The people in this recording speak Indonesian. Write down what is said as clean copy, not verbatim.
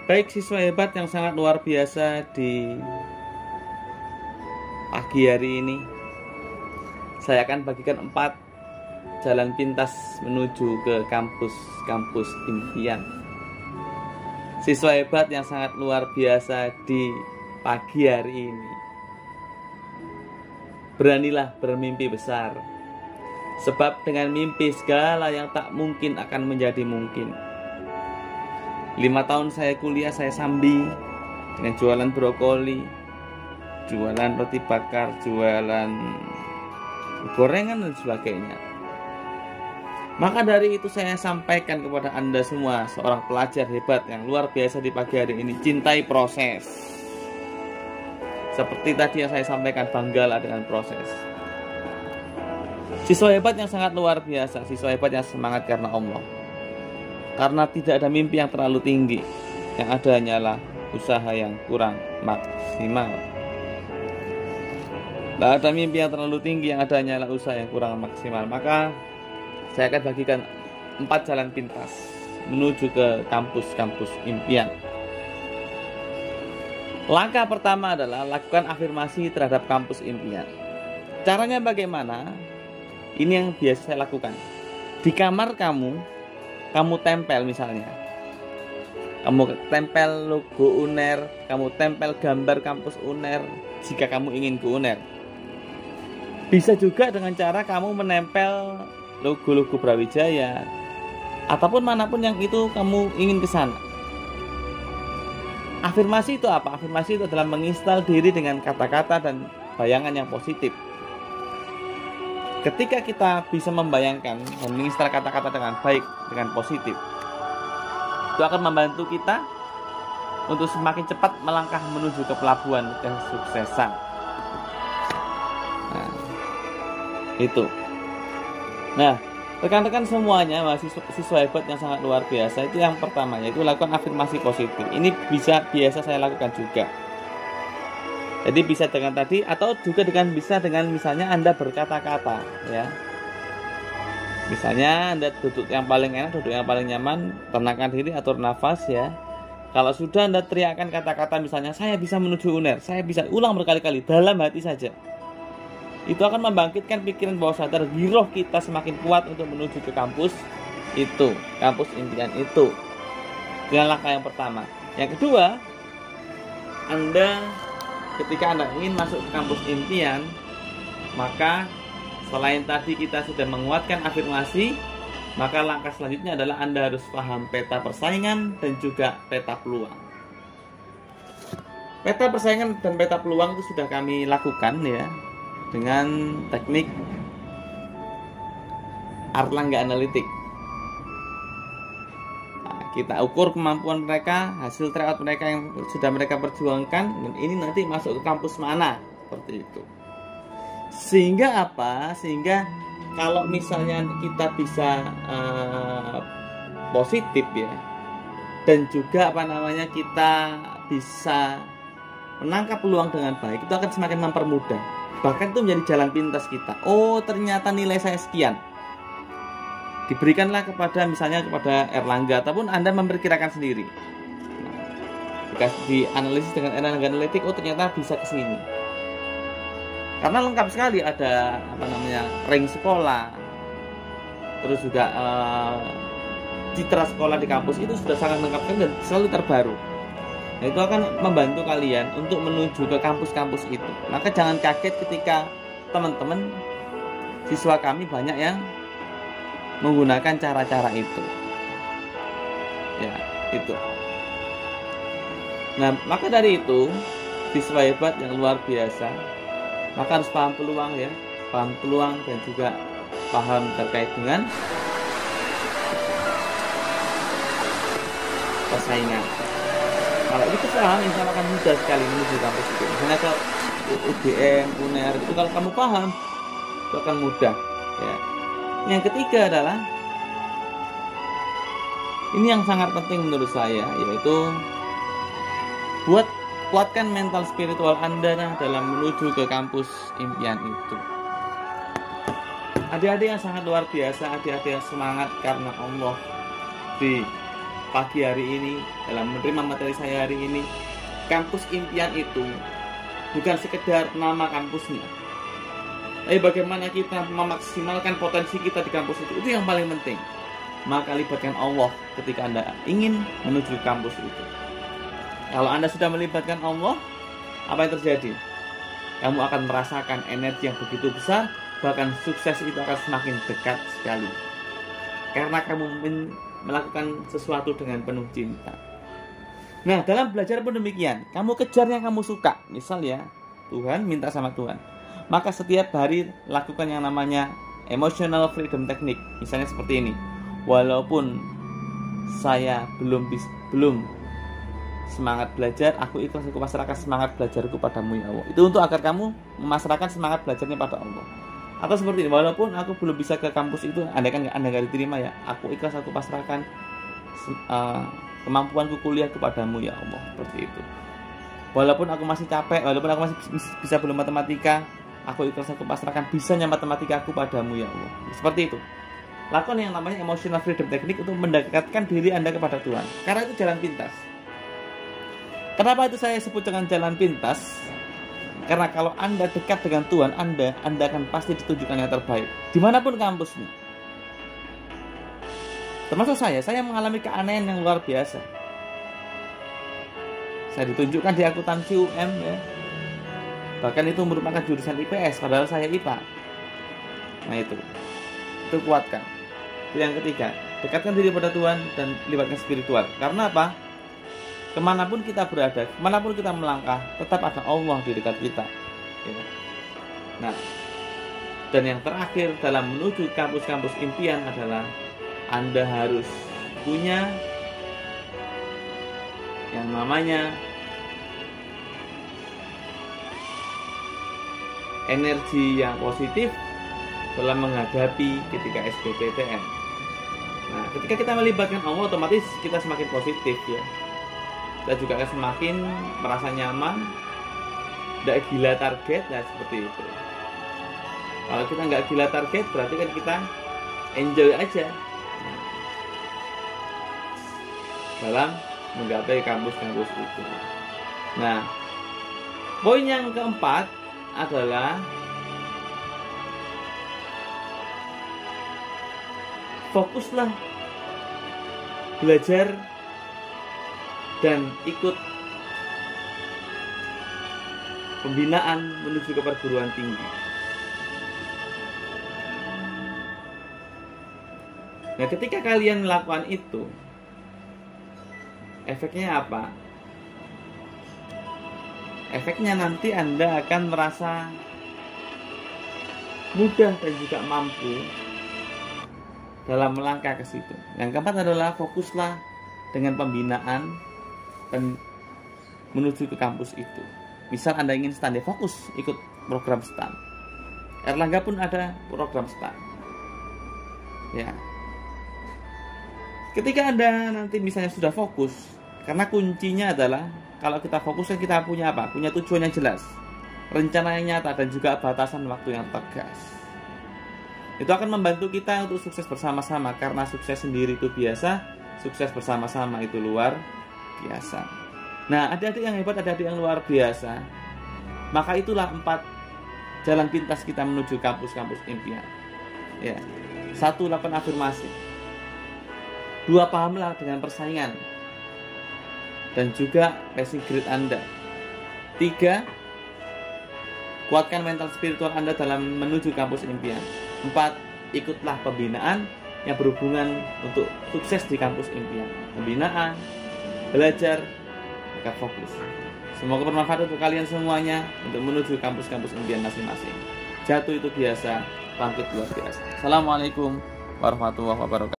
Baik siswa hebat yang sangat luar biasa, di pagi hari ini saya akan bagikan 4 jalan pintas menuju ke kampus impian. Siswa hebat yang sangat luar biasa di pagi hari ini, beranilah bermimpi besar, sebab dengan mimpi segala yang tak mungkin akan menjadi mungkin. 5 tahun saya kuliah, saya sambi dengan jualan brokoli, jualan roti bakar, jualan gorengan dan sebagainya. Maka dari itu saya sampaikan kepada Anda semua, seorang pelajar hebat yang luar biasa di pagi hari ini, cintai proses. Seperti tadi yang saya sampaikan, banggalah dengan proses. Siswa hebat yang sangat luar biasa, siswa hebat yang semangat karena Allah. Karena tidak ada mimpi yang terlalu tinggi, yang ada hanyalah usaha yang kurang maksimal. Tidak ada mimpi yang terlalu tinggi, yang ada hanyalah usaha yang kurang maksimal. Maka saya akan bagikan 4 jalan pintas menuju ke kampus impian. Langkah pertama adalah lakukan afirmasi terhadap kampus impian. Caranya bagaimana? Ini yang biasa saya lakukan. Di kamar kamu tempel misalnya. Kamu tempel logo UNER, kamu tempel gambar kampus UNER jika kamu ingin ke UNER. Bisa juga dengan cara kamu menempel logo-logo Brawijaya ataupun manapun yang itu kamu ingin ke sana. Afirmasi itu apa? Afirmasi itu adalah menginstal diri dengan kata-kata dan bayangan yang positif. Ketika kita bisa membayangkan dan menginstal kata-kata dengan baik, dengan positif, itu akan membantu kita untuk semakin cepat melangkah menuju ke pelabuhan kesuksesan. Nah, itu. Nah, rekan-rekan semuanya, mahasiswa hebat yang sangat luar biasa, itu yang pertama, yaitu lakukan afirmasi positif. Ini biasa saya lakukan juga. Jadi bisa dengan tadi, atau juga bisa dengan misalnya Anda berkata-kata, ya. Misalnya Anda duduk yang paling enak, duduk yang paling nyaman, tenangkan diri, atur nafas, ya. Kalau sudah Anda teriakkan kata-kata misalnya, saya bisa menuju UNER, saya bisa, ulang berkali-kali dalam hati saja. Itu akan membangkitkan pikiran bawah sadar, giroh kita semakin kuat untuk menuju ke kampus itu, kampus impian itu. Dengan langkah yang pertama. Yang kedua, ketika Anda ingin masuk ke kampus impian, maka selain tadi kita sudah menguatkan afirmasi, maka langkah selanjutnya adalah Anda harus paham peta persaingan dan juga peta peluang. Peta persaingan dan peta peluang itu sudah kami lakukan, ya, dengan teknik Erlangga Analitik. Kita ukur kemampuan mereka, hasil tryout mereka yang sudah mereka perjuangkan, dan ini nanti masuk ke kampus mana, seperti itu. Sehingga apa? Sehingga kalau misalnya kita bisa positif, ya, dan juga kita bisa menangkap peluang dengan baik, itu akan semakin mempermudah. Bahkan itu menjadi jalan pintas kita. Oh, ternyata nilai saya sekian, diberikanlah misalnya kepada Erlangga, ataupun Anda memperkirakan sendiri. Jika dianalisis dengan Erlangga Analitik, oh ternyata bisa ke sini. Karena lengkap sekali, ada rank sekolah, terus juga citra sekolah di kampus itu sudah sangat lengkap dan selalu terbaru. Nah, itu akan membantu kalian untuk menuju ke kampus-kampus itu. Maka jangan kaget ketika teman-teman siswa kami banyak yang menggunakan cara-cara itu, ya, itu. Nah, maka dari itu, siswa hebat yang luar biasa, maka harus paham peluang, ya, paham peluang dan juga paham terkait dengan persaingan. Kalau itu paham, insya Allah akan mudah sekali menuju kampus itu. Misalnya ke UGM, UNER, itu kalau kamu paham, itu akan mudah, ya. Yang ketiga adalah, ini yang sangat penting menurut saya, yaitu kuatkan mental spiritual Anda dalam menuju ke kampus impian itu. Adik-adik yang sangat luar biasa, adik-adik yang semangat karena Allah di pagi hari ini, dalam menerima materi saya hari ini, kampus impian itu bukan sekedar nama kampusnya, tapi bagaimana kita memaksimalkan potensi kita di kampus itu yang paling penting. Maka libatkan Allah ketika Anda ingin menuju kampus itu. Kalau Anda sudah melibatkan Allah, apa yang terjadi? Kamu akan merasakan energi yang begitu besar, bahkan sukses itu akan semakin dekat sekali. Karena kamu melakukan sesuatu dengan penuh cinta. Nah, dalam belajar pun demikian. Kamu kejar yang kamu suka. Misal ya, Tuhan minta sama Tuhan. Maka setiap hari lakukan yang namanya emotional freedom technique. Misalnya seperti ini. Walaupun saya belum semangat belajar, aku pasrahkan semangat belajarku padamu ya Allah. Itu untuk agar kamu memasrahkan semangat belajarnya pada Allah. Atau seperti ini, walaupun aku belum bisa ke kampus itu, Anda nggak diterima ya, aku pasrahkan kemampuanku kuliah kepadamu ya Allah. Seperti itu. Walaupun aku masih capek, walaupun aku masih bisa belum matematika, aku pasrahkan bisanya matematika aku padamu ya Allah. Seperti itu. Lakukan yang namanya emotional freedom technique untuk mendekatkan diri Anda kepada Tuhan. Karena itu jalan pintas. Kenapa itu saya sebut dengan jalan pintas? Karena kalau Anda dekat dengan Tuhan Anda akan pasti ditunjukkan yang terbaik dimanapun kampusnya. Termasuk saya mengalami keanehan yang luar biasa. Saya ditunjukkan di akuntansi UM ya. Bahkan itu merupakan jurusan IPS, padahal saya IPA. Nah itu kuatkan. Itu yang ketiga, dekatkan diri pada Tuhan dan libatkan spiritual. Karena apa? Kemanapun kita berada, kemanapun kita melangkah, tetap ada Allah di dekat kita ya. Nah, dan yang terakhir dalam menuju kampus-kampus impian adalah Anda harus punya yang namanya energi yang positif dalam menghadapi ketika SBMPTN. Nah, ketika kita melibatkan Allah, otomatis kita semakin positif ya. Kita juga akan semakin merasa nyaman, tidak gila target, ya seperti itu. Kalau kita nggak gila target, berarti kan kita enjoy aja dalam menggapai kampus-kampus itu. Nah, poin yang keempat adalah fokuslah belajar dan ikut pembinaan menuju ke perguruan tinggi. Nah, ketika kalian melakukan itu, efeknya apa? Efeknya nanti Anda akan merasa mudah dan juga mampu dalam melangkah ke situ. Yang keempat adalah fokuslah dengan pembinaan dan menuju ke kampus itu. Misal Anda ingin STAN, fokus ikut program STAN. Erlangga pun ada program STAN. Ya. Ketika Anda nanti misalnya sudah fokus, karena kuncinya adalah kalau kita fokus kan kita punya apa? Punya tujuan yang jelas, rencana yang nyata, dan juga batasan waktu yang tegas. Itu akan membantu kita untuk sukses bersama-sama. Karena sukses sendiri itu biasa, sukses bersama-sama itu luar biasa. Nah, adik-adik yang hebat, adik-adik yang luar biasa, maka itulah 4 jalan pintas kita menuju kampus-kampus impian ya. 1. Lakukan afirmasi. 2. Pahamlah dengan persaingan dan juga passing grade Anda. 3. Kuatkan mental spiritual Anda dalam menuju kampus impian. 4. Ikutlah pembinaan yang berhubungan untuk sukses di kampus impian. Pembinaan, belajar, maka fokus. Semoga bermanfaat untuk kalian semuanya untuk menuju kampus-kampus impian masing-masing. Jatuh itu biasa, bangkit luar biasa. Assalamualaikum warahmatullahi wabarakatuh.